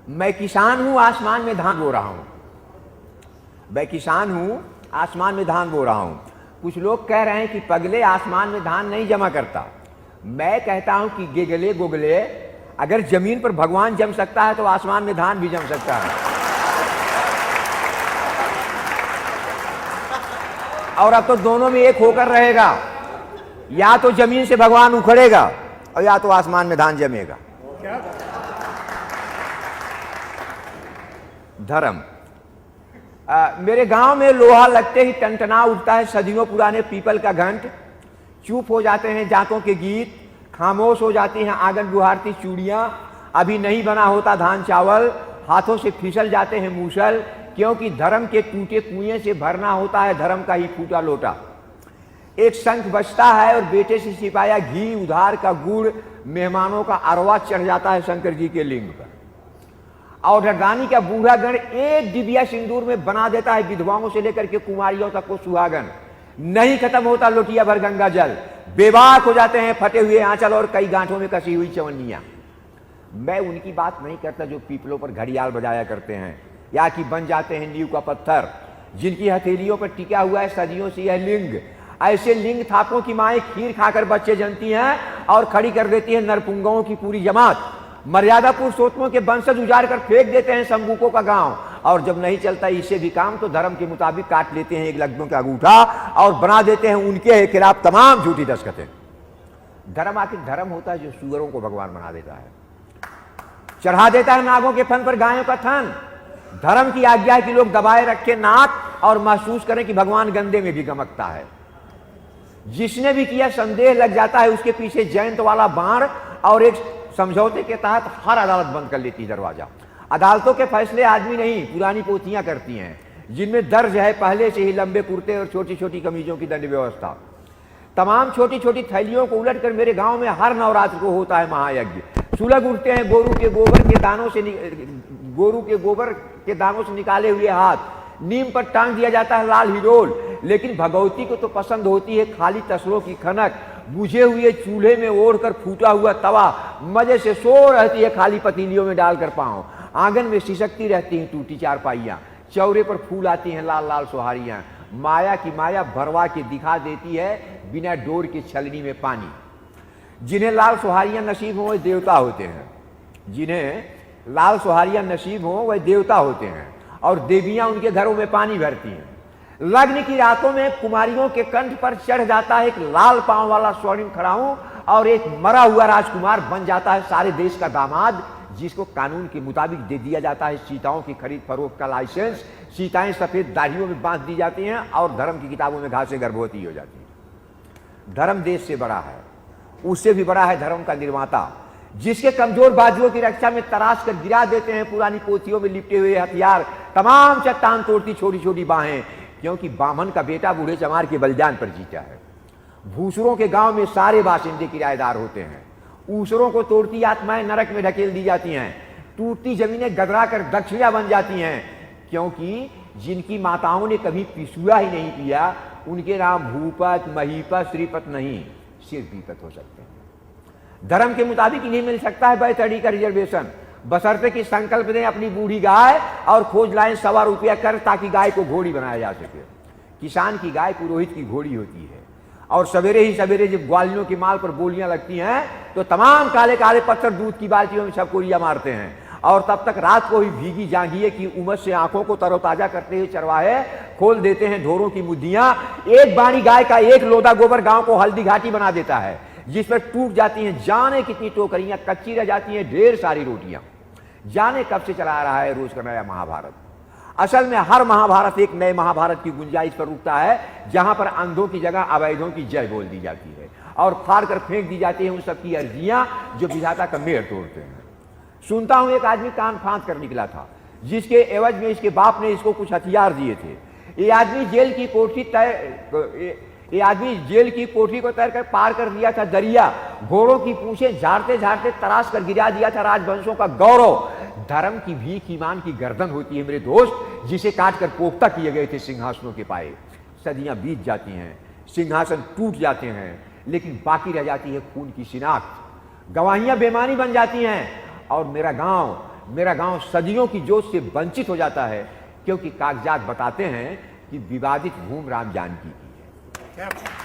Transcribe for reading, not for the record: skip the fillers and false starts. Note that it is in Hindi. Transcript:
मैं किसान हूं, आसमान में धान बो रहा हूं। मैं किसान हूं, आसमान में धान बो रहा हूं। कुछ लोग कह रहे हैं कि पगले आसमान में धान नहीं जमा करता। मैं कहता हूं कि गेगले गोगले, अगर जमीन पर भगवान जम सकता है तो आसमान में धान भी जम सकता है। और अब तो दोनों में एक होकर रहेगा, या तो जमीन से भगवान उखड़ेगा और या तो आसमान में धान जमेगा। धर्म। मेरे गांव में लोहा लगते ही टनटना उठता है सदियों पुराने पीपल का घंट। चुप हो जाते हैं जातों के गीत, खामोश हो जाती हैं आंगन गुहारती चूड़ियां। अभी नहीं बना होता धान चावल, हाथों से फिसल जाते हैं मूसल, क्योंकि धर्म के टूटे कुएं से भरना होता है धर्म का ही फूटा लोटा। एक शंख बजता है और बेटे से सिपाया घी उधार का गुड़, मेहमानों का अरवा चढ़ जाता है शंकर जी के लिंग पर। और रानी का बूढ़ा गण एक दिव्या सिंदूर में बना देता है विधवाओं से लेकर के कुमारियों तक को सुहागन। नहीं खत्म होता लोटिया भर गंगा जल, बेबाक हो जाते हैं फटे हुए आंचल और कई गांठों में कसी हुई चवन्नियां। मैं उनकी बात नहीं करता जो पीपलों पर घड़ियाल बजाया करते हैं, या कि बन जाते हैं नींव का पत्थर, जिनकी हथेलियों पर टिका हुआ है सदियों से यह लिंग। ऐसे लिंग थापों की माएं खीर खाकर बच्चे जनती हैं और खड़ी कर देती है नरपुंगों की पूरी जमात। मर्यादा पुरुषोत्तमों के वंशज उजाड़ कर फेंक देते हैं संबूकों का गांव, और जब नहीं चलता इससे भी काम तो धर्म के मुताबिक काट लेते हैं एक लग्नों का अंगूठा और बना देते हैं उनके खिलाफ तमाम झूठी दस्तखतें। धर्म आखिर धर्म होता है जो सुअरों को भगवान बना देता है, चढ़ा देता है नागों के फन पर गायों का थन। धर्म की आज्ञा है कि लोग दबाए रखे नाक और महसूस करें कि भगवान गंदे में भी गमकता है। जिसने भी किया संदेह लग जाता है उसके पीछे जयंत वाला बाण, और एक समझौते के तहत हर अदालत बंद कर लेती दरवाजा। अदालतों के फैसले आदमी नहीं, पुरानी पोथियां करती हैं, जिनमें दर्ज है पहले से ही लंबे कुर्ते और छोटी छोटी कमीजों की दंड व्यवस्था। तमाम छोटी छोटी थैलियों को उलट कर मेरे गांव में हर नवरात्र को होता है महायज्ञ। सुलग उठते हैं गोरू के गोबर के दानों से निकाले हुए हाथ, नीम पर टांग दिया जाता है लाल हिडोल। लेकिन भगवती को तो पसंद होती है खाली तसलों की खनक, बुझे हुए चूल्हे में ओढ़कर फूटा हुआ तवा, मजे से सो रहती है खाली पतीलियों में डालकर पांव। आंगन में सिसकती रहती हैं टूटी चारपाइयां, चौरे पर फूल आती हैं लाल लाल सुहारियां। माया की माया भरवा के दिखा देती है बिना डोर के छलनी में पानी। जिन्हें लाल सुहारियां नसीब हो वह देवता होते हैं, जिन्हें लाल सुहारियां नसीब हो वह देवता होते हैं, और देवियां उनके घरों में पानी भरती हैं। लग्न की रातों में कुमारियों के कंठ पर चढ़ जाता है एक लाल पांव वाला स्वर्णिम खड़ाऊं, और एक मरा हुआ राजकुमार बन जाता है सारे देश का दामाद, जिसको कानून के मुताबिक दे दिया जाता है सीताओं की खरीद फरोख्त का लाइसेंस। सीताएं सफेद दाढ़ियों में बांध दी जाती हैं और धर्म की किताबों में घासे गर्भवती हो जाती हैं। धर्म देश से बड़ा है, उससे भी बड़ा है धर्म का निर्माता, जिसके कमजोर बाजुओं की रक्षा में तराश कर गिरा देते हैं पुरानी पोथियों में लिपटे हुए हथियार, तमाम चट्टान तोड़ती छोटी छोटी बाहें, क्योंकि बामन का बेटा बूढ़े चमार के बलिदान पर जीता है। भूसुरों के गांव में सारे बाशिंदे किराएदार होते हैं। ऊसरों को तोड़ती आत्माएं नरक में ढकेल दी जाती हैं, टूटती जमीनें गदरा कर दक्षिणा बन जाती हैं, क्योंकि जिनकी माताओं ने कभी पिसुआ ही नहीं पिया उनके नाम भूपत, महीपत, श्रीपत नहीं, सिर्फ बीपत हो सकते हैं। धर्म के मुताबिक इन्हें मिल सकता है बैतड़ी का रिजर्वेशन, बशर्ते कि संकल्प दें अपनी बूढ़ी गाय और खोज लाएं ₹1.25 कर, ताकि गाय को घोड़ी बनाया जा सके। किसान की गाय पुरोहित की घोड़ी होती है, और सवेरे ही सवेरे जब ग्वालियों की माल पर बोलियां लगती हैं तो तमाम काले काले पत्थर दूध की बाल्टियों में छपकोरियां मारते हैं, और तब तक रात को ही भीगी जांघिए की उमस से आंखों को तरोताजा करते हुए चरवाहे खोल देते हैं ढोरों की मुद्दियां। एक बाणी गाय का एक लोदा गोबर गांव को हल्दी घाटी बना देता है, जिस पर टूट जाती हैं जाने कितनी टोकरियां, कच्ची रह जाती हैं ढेर सारी रोटियां। जाने कब से चला रहा है रोज का नया महाभारत। असल में हर महाभारत एक नए महाभारत की गुंजाइश पर रुकता है, जहां पर अंधों की जगह अवैधों की जय बोल दी जाती है और फाड़ कर फेंक दी जाती है उन सबकी अर्जियां जो विधाता का मेड़ तोड़ते हैं। सुनता हूं एक आदमी कान फांद कर निकला था, जिसके एवज में इसके बाप ने इसको कुछ हथियार दिए थे। ये आदमी जेल की कोठरी को तैर कर पार कर दिया था दरिया, घोड़ों की पूंछें झाड़ते झाड़ते तराश कर गिरा दिया था राजवंशों का गौरव। धर्म की भीख ईमान की गर्दन होती है मेरे दोस्त, जिसे काट कर पोख्ता किए गए थे सिंहासनों के पाए। सदियां बीत जाती हैं, सिंहासन टूट जाते हैं, लेकिन बाकी रह जाती है खून की शिनाख्त। गवाहियां बेमानी बन जाती हैं, और मेरा गांव मेरा गांव सदियों की जोत से वंचित हो जाता है, क्योंकि कागजात बताते हैं कि विवादित भूमि राम जानकी की है।